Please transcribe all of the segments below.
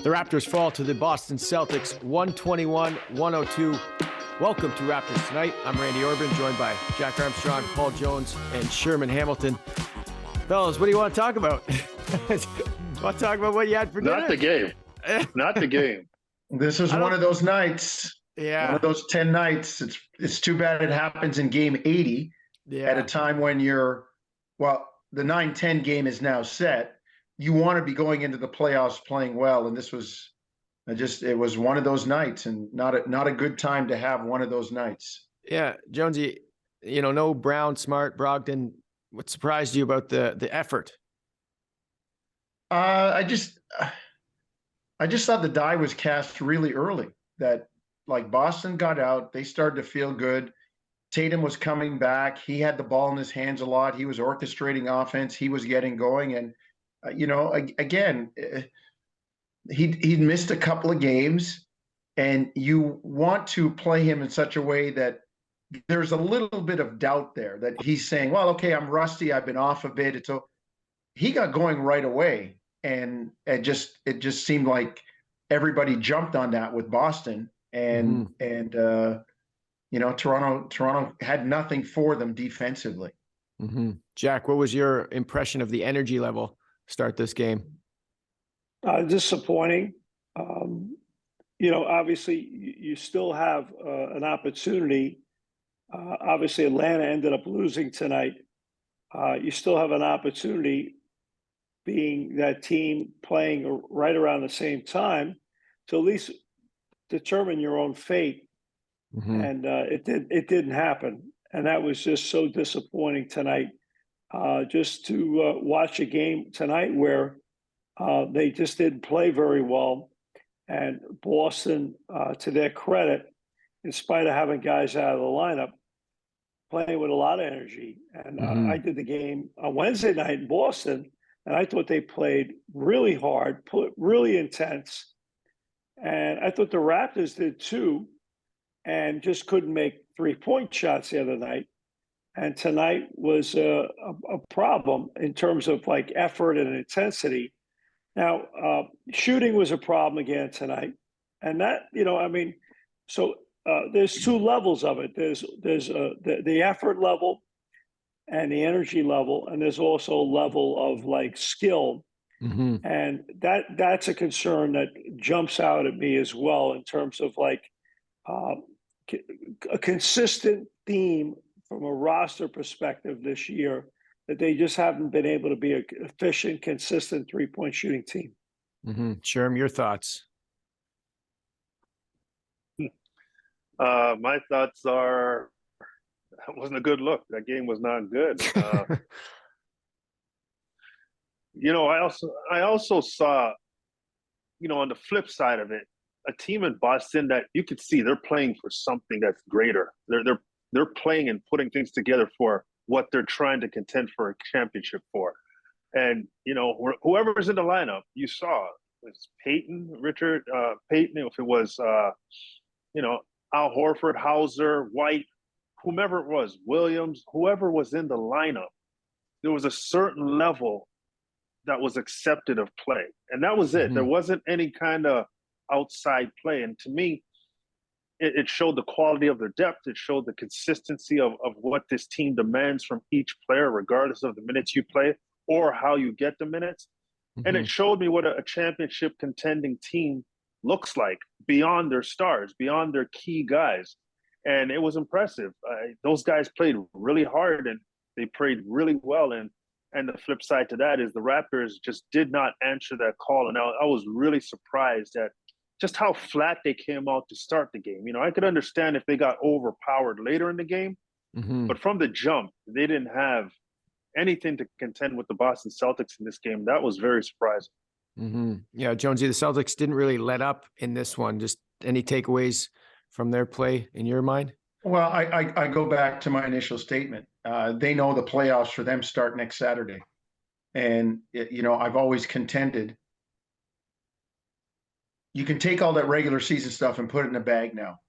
The Raptors fall to the Boston Celtics 121-102. Welcome to Raptors Tonight. I'm Randy Orban, joined by Jack Armstrong, Paul Jones, and Sherman Hamilton. Fellas, what do you want to talk about? Want to talk about what you had for dinner? Not the game. Not the game. This is one of those nights. Yeah. One of those 10 nights. It's too bad it happens in game 80 at a time when the 9-10 game is now set. You want to be going into the playoffs playing well, and this was it was one of those nights, and not a good time to have one of those nights. Yeah, Jonesy, no Brown, Smart, Brogdon. What surprised you about the effort? I just thought the die was cast really early. That like Boston got out, they started to feel good. Tatum was coming back. He had the ball in his hands a lot. He was orchestrating offense. He was getting going, and again, he'd missed a couple of games, and you want to play him in such a way that there's a little bit of doubt there that he's saying, well, okay, I'm rusty. I've been off a bit. So he got going right away, and it just seemed like everybody jumped on that with Boston, and Toronto had nothing for them defensively. Mm-hmm. Jack, what was your impression of the energy level start this game? Disappointing. Obviously you still have an opportunity. Obviously Atlanta ended up losing tonight. You still have an opportunity, being that team playing right around the same time, to at least determine your own fate. Mm-hmm. And it didn't happen. And that was just so disappointing tonight. Just to watch a game tonight where they just didn't play very well. And Boston, to their credit, in spite of having guys out of the lineup, playing with a lot of energy. And I did the game on Wednesday night in Boston, and I thought they played really hard, really intense. And I thought the Raptors did too, and just couldn't make three-point shots the other night. And tonight was a problem in terms of like effort and intensity. Now, shooting was a problem again tonight. And that, there's two levels of it. There's the effort level and the energy level, and there's also a level of like skill. Mm-hmm. And that's a concern that jumps out at me as well, in terms of like a consistent theme from a roster perspective this year, that they just haven't been able to be an efficient, consistent three-point shooting team. Mm-hmm. Sherm, your thoughts? My thoughts are, that wasn't a good look. That game was not good. I also saw, on the flip side of it, a team in Boston that you could see they're playing for something that's greater. They're playing and putting things together for what they're trying to contend for a championship for. And, whoever's in the lineup, you saw, it's Peyton, Richard, if it was, Al Horford, Hauser, White, whomever it was, Williams, whoever was in the lineup, there was a certain level that was accepted of play. And that was it. Mm-hmm. There wasn't any kind of outside play. And to me, it showed the quality of their depth. It showed the consistency of what this team demands from each player, regardless of the minutes you play or how you get the minutes. Mm-hmm. And it showed me what a championship contending team looks like beyond their stars, beyond their key guys. And it was impressive. Those guys played really hard, and they played really well. And the flip side to that is the Raptors just did not answer that call. And I was really surprised at just how flat they came out to start the game. I could understand if they got overpowered later in the game, but from the jump, they didn't have anything to contend with the Boston Celtics in this game. That was very surprising. Mm-hmm. Yeah, Jonesy, the Celtics didn't really let up in this one. Just any takeaways from their play in your mind? Well, I go back to my initial statement. They know the playoffs for them start next Saturday. And, I've always contended you can take all that regular season stuff and put it in a bag now,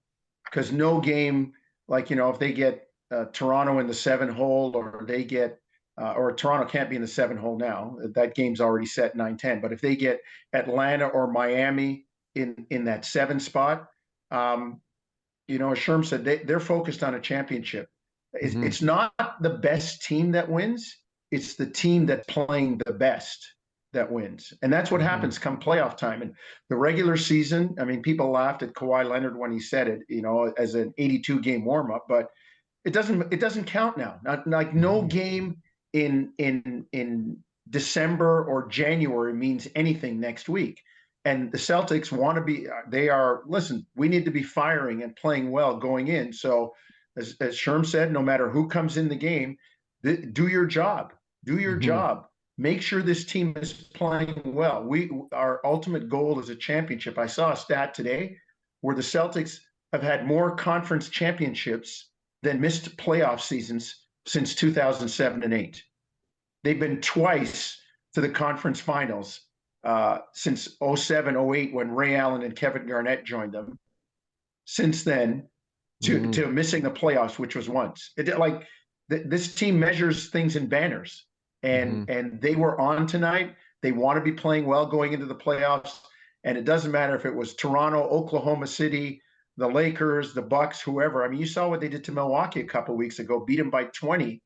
because no game, like, if they get Toronto in the 7 hole, or they get or Toronto can't be in the 7 hole now. That game's already set 9-10. But if they get Atlanta or Miami in that 7 spot, you know, as Sherm said, they're focused on a championship. It's not the best team that wins. It's the team that's playing the best that wins. And that's what happens come playoff time. And the regular season, I mean, people laughed at Kawhi Leonard when he said it, you know, as an 82 game warm up, but it doesn't count now. Not like no game in December or January means anything next week. And the Celtics want to be, listen, we need to be firing and playing well going in. So as Sherm said, no matter who comes in the game, do your job. Do your job. Make sure this team is playing well. Our ultimate goal is a championship. I saw a stat today where the Celtics have had more conference championships than missed playoff seasons since 2007 and 8. They've been twice to the conference finals since 07, 08 when Ray Allen and Kevin Garnett joined them. Since then, to missing the playoffs, which was once. This team measures things in banners, and they were on tonight. They want to be playing well going into the playoffs, and it doesn't matter if it was Toronto, Oklahoma City, the Lakers, the Bucks, whoever. I mean, you saw what they did to Milwaukee a couple of weeks ago, beat them by 20.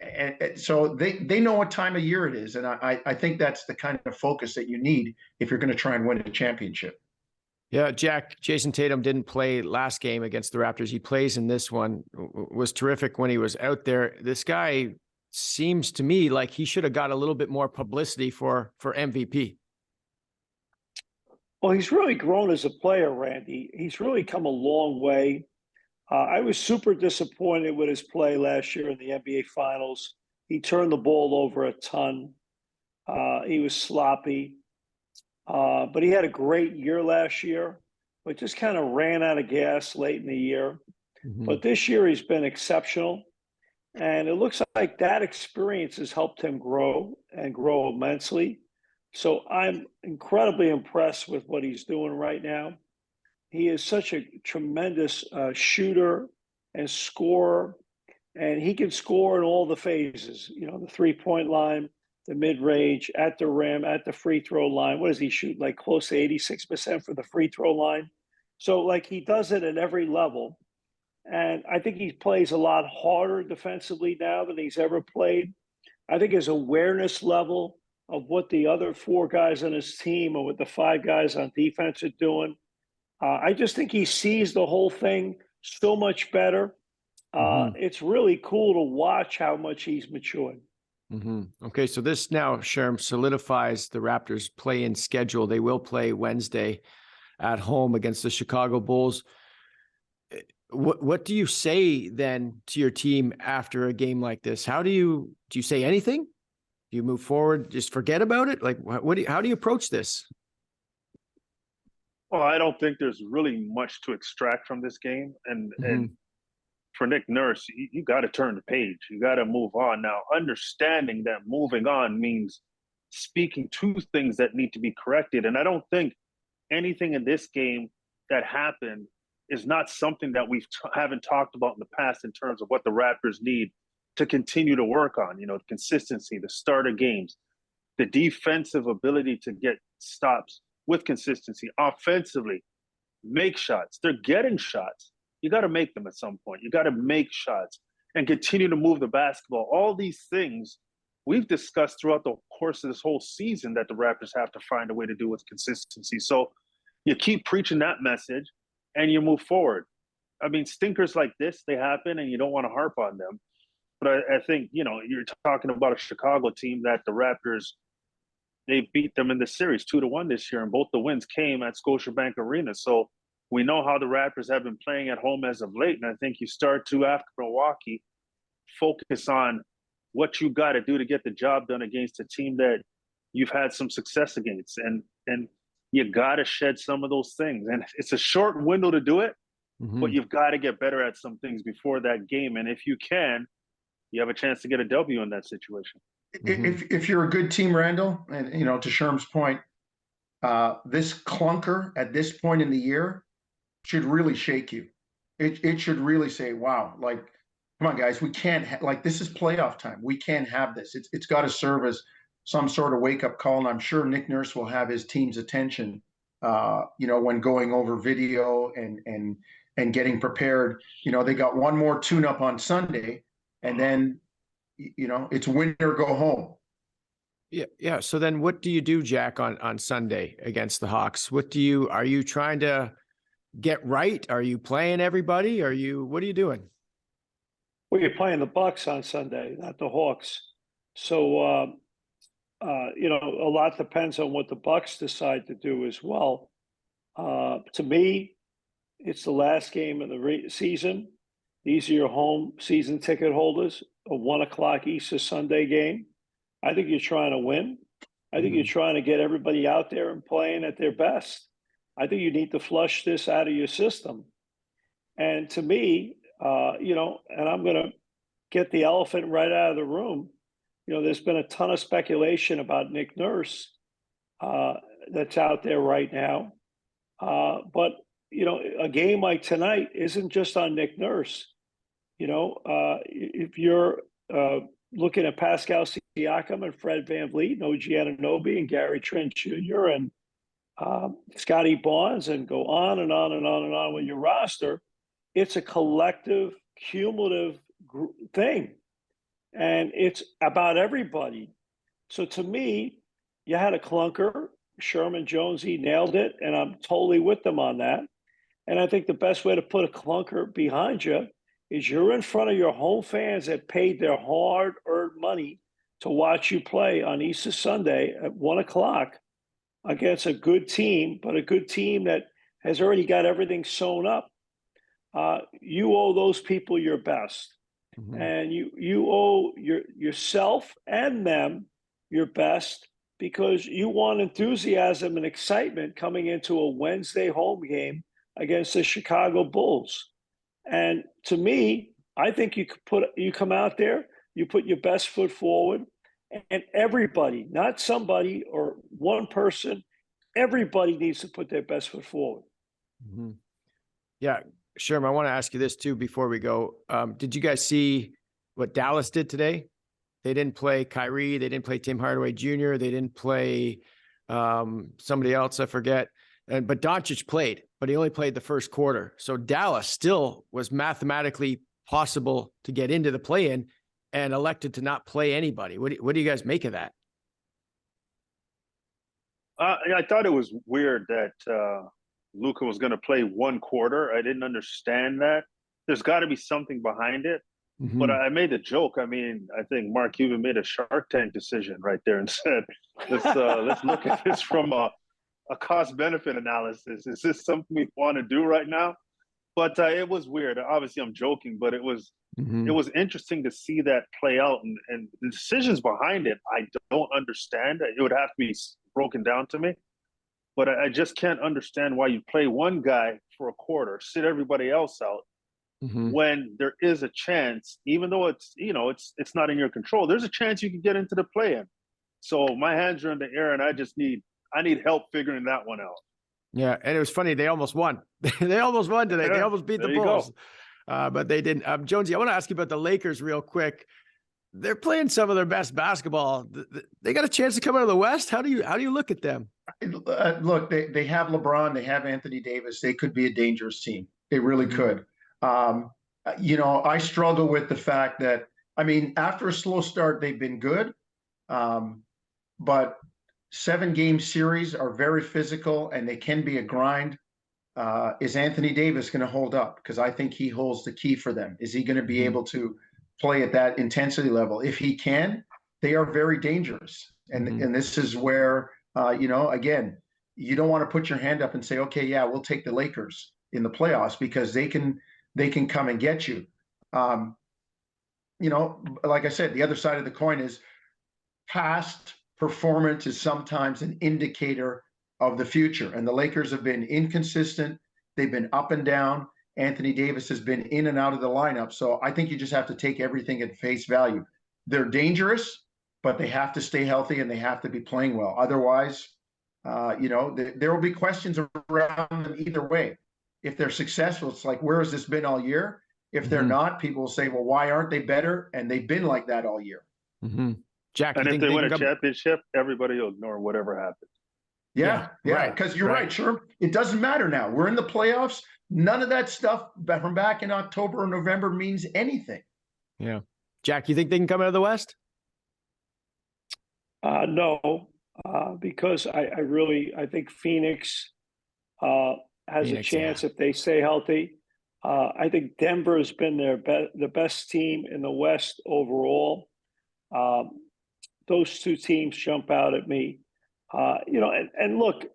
And so they know what time of year it is, and I think that's the kind of focus that you need if you're going to try and win a championship. Yeah, Jack, Jason Tatum didn't play last game against the Raptors. He plays in this one. Was terrific when he was out there. This guy seems to me like he should have got a little bit more publicity for MVP. Well, he's really grown as a player, Randy. He's really come a long way. I was super disappointed with his play last year in the NBA Finals. He turned the ball over a ton. He was sloppy. But he had a great year last year, but just kind of ran out of gas late in the year. But this year he's been exceptional. And it looks like that experience has helped him grow and grow immensely. So I'm incredibly impressed with what he's doing right now. He is such a tremendous shooter and scorer, and he can score in all the phases, you know, the 3-point line, the mid-range, at the rim, at the free throw line. What does he shoot? Like close to 86% for the free throw line. So like he does it at every level. And I think he plays a lot harder defensively now than he's ever played. I think his awareness level of what the other 4 guys on his team or what the 5 guys on defense are doing, I just think he sees the whole thing so much better. It's really cool to watch how much he's matured. Okay, so this now, Sherm, solidifies the Raptors' play-in schedule. They will play Wednesday at home against the Chicago Bulls. What do you say then to your team after a game like this? Do you say anything? Do you move forward? Just forget about it? Like, how do you approach this? Well, I don't think there's really much to extract from this game. And for Nick Nurse, you got to turn the page. You got to move on. Now, understanding that moving on means speaking to things that need to be corrected. And I don't think anything in this game that happened is not something that we haven't talked about in the past in terms of what the Raptors need to continue to work on. You know, the consistency, the start of games, the defensive ability to get stops with consistency, offensively, make shots. They're getting shots. You got to make them at some point. You got to make shots and continue to move the basketball. All these things we've discussed throughout the course of this whole season that the Raptors have to find a way to do with consistency. So you keep preaching that message and you move forward. I mean, stinkers like this, they happen and you don't want to harp on them. But I think, you know, you're talking about a Chicago team that the Raptors, they beat them in the series 2-1 this year, and both the wins came at Scotiabank Arena. So we know how the Raptors have been playing at home as of late, and I think you start to, after Milwaukee, focus on what you got to do to get the job done against a team that you've had some success against, and you got to shed some of those things. And it's a short window to do it, but you've got to get better at some things before that game. And if you can, you have a chance to get a W in that situation. If you're a good team, Randall, and you know, to Sherm's point, this clunker at this point in the year should really shake you. It should really say, wow, like, come on, guys, we can't like this is playoff time. We can't have this. It's got to serve as some sort of wake up call, and I'm sure Nick Nurse will have his team's attention, when going over video and getting prepared. They got one more tune up on Sunday, and then it's win or go home. Yeah. So then what do you do, Jack, on Sunday against the Hawks? Are you trying to get right? Are you playing everybody? What are you doing? Well, you're playing the Bucks on Sunday, not the Hawks. So, a lot depends on what the Bucks decide to do as well. To me, it's the last game of the season. These are your home season ticket holders. A 1:00 Easter Sunday game. I think you're trying to win. I think you're trying to get everybody out there and playing at their best. I think you need to flush this out of your system. And to me, and I'm going to get the elephant right out of the room. There's been a ton of speculation about Nick Nurse that's out there right now. But a game like tonight isn't just on Nick Nurse. If you're looking at Pascal Siakam and Fred VanVleet, OG Anunoby and Gary Trent Jr. and Scotty Barnes, and go on and on and on and on with your roster, it's a collective, cumulative thing. And it's about everybody. So to me, you had a clunker, Sherman Jonesy nailed it, and I'm totally with them on that. And I think the best way to put a clunker behind you is you're in front of your home fans that paid their hard-earned money to watch you play on Easter Sunday at 1:00 against a good team, but a good team that has already got everything sewn up. You owe those people your best. Mm-hmm. And you owe yourself and them your best, because you want enthusiasm and excitement coming into a Wednesday home game against the Chicago Bulls. And to me, I think you come out there, you put your best foot forward, and everybody, not somebody or one person, everybody needs to put their best foot forward. Mm-hmm. Yeah. Sherman, I want to ask you this too before we go. Did you guys see what Dallas did today? They didn't play Kyrie. They didn't play Tim Hardaway Jr. They didn't play somebody else, I forget. But Doncic played, but he only played the first quarter. So Dallas still was mathematically possible to get into the play-in and elected to not play anybody. What do you guys make of that? I thought it was weird that Luka was going to play one quarter. I didn't understand that. There's got to be something behind it. Mm-hmm. But I made a joke. I mean, I think Mark Cuban made a Shark Tank decision right there and said, let's look at this from a cost-benefit analysis. Is this something we want to do right now? But it was weird. Obviously, I'm joking, but it was interesting to see that play out. And the decisions behind it, I don't understand. It would have to be broken down to me. But I just can't understand why you play one guy for a quarter, sit everybody else out, when there is a chance, even though it's not in your control, there's a chance you can get into the play-in. So my hands are in the air, and I need help figuring that one out. Yeah, and it was funny. They almost won. They almost won today. They almost beat the Bulls, but they didn't. Jonesy, I want to ask you about the Lakers real quick. They're playing some of their best basketball. They got a chance to come out of the West. How do you look at them? Look, they have LeBron. They have Anthony Davis. They could be a dangerous team. They really could. I struggle with the fact that, after a slow start, they've been good. But 7-game series are very physical, and they can be a grind. Is Anthony Davis going to hold up? Because I think he holds the key for them. Is he going to be able to play at that intensity level? If he can, they are very dangerous. And this is where, again, you don't want to put your hand up and say, okay, yeah, we'll take the Lakers in the playoffs, because they can come and get you. Like I said, the other side of the coin is past performance is sometimes an indicator of the future. And the Lakers have been inconsistent. They've been up and down. Anthony Davis has been in and out of the lineup. So I think you just have to take everything at face value. They're dangerous, but they have to stay healthy and they have to be playing well. Otherwise, there will be questions around them either way. If they're successful, it's like, where has this been all year? If they're not, people will say, well, why aren't they better? And they've been like that all year. Jack, And you if think they win a can championship, everybody will ignore whatever happens. Yeah. Because you're right, Sherman. It doesn't matter now. We're in the playoffs. None of that stuff from back in October or November means anything. Yeah. Jack, you think they can come out of the West? No, because I think Phoenix has a chance if they stay healthy. I think Denver has been the best team in the West overall. Those two teams jump out at me. And look,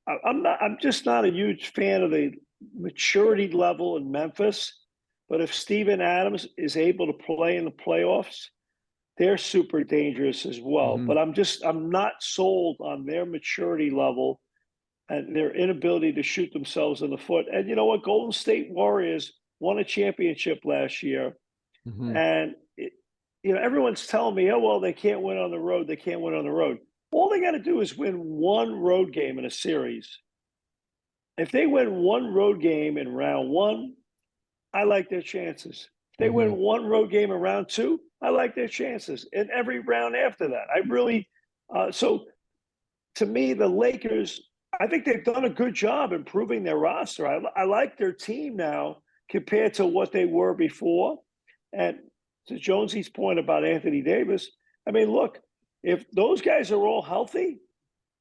I'm just not a huge fan of the maturity level in Memphis. But if Steven Adams is able to play in the playoffs, they're super dangerous as well. But I'm not sold on their maturity level and their inability to shoot themselves in the foot. And you know what? Golden State Warriors won a championship last year. And, everyone's telling me, oh, well, they can't win on the road. They can't win on the road. All they got to do is win one road game in a series. If they win one road game in round one, I like their chances. If they win one road game in round two, I like their chances. In every round after that, I really so to me, the Lakers, I think they've done a good job improving their roster. I like their team now compared to what they were before. And to Jonesy's point about Anthony Davis, I mean, look, if those guys are all healthy,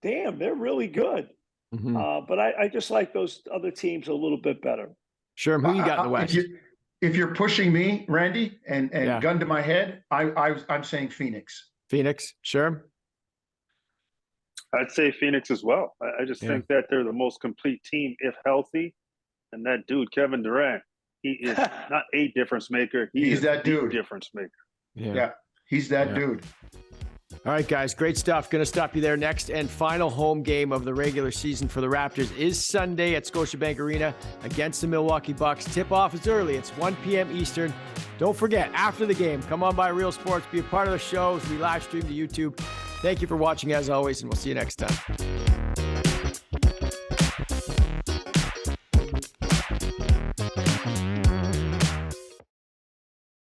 damn, they're really good. But I just like those other teams a little bit better. Sure. Who you got in the West? If you're pushing me, Randy, and gun to my head, I'm saying Phoenix. Phoenix, sure. I'd say Phoenix as well. I just think that they're the most complete team if healthy. And that dude, Kevin Durant, he is not a difference maker. He's that dude. Difference maker. Yeah, he's that dude. All right, guys, great stuff. Going to stop you there. Next and final home game of the regular season for the Raptors is Sunday at Scotiabank Arena against the Milwaukee Bucks. Tip-off is early. It's 1 p.m. Eastern. Don't forget, after the game, come on by Real Sports. Be a part of the show as we live stream to YouTube. Thank you for watching, as always, and we'll see you next time.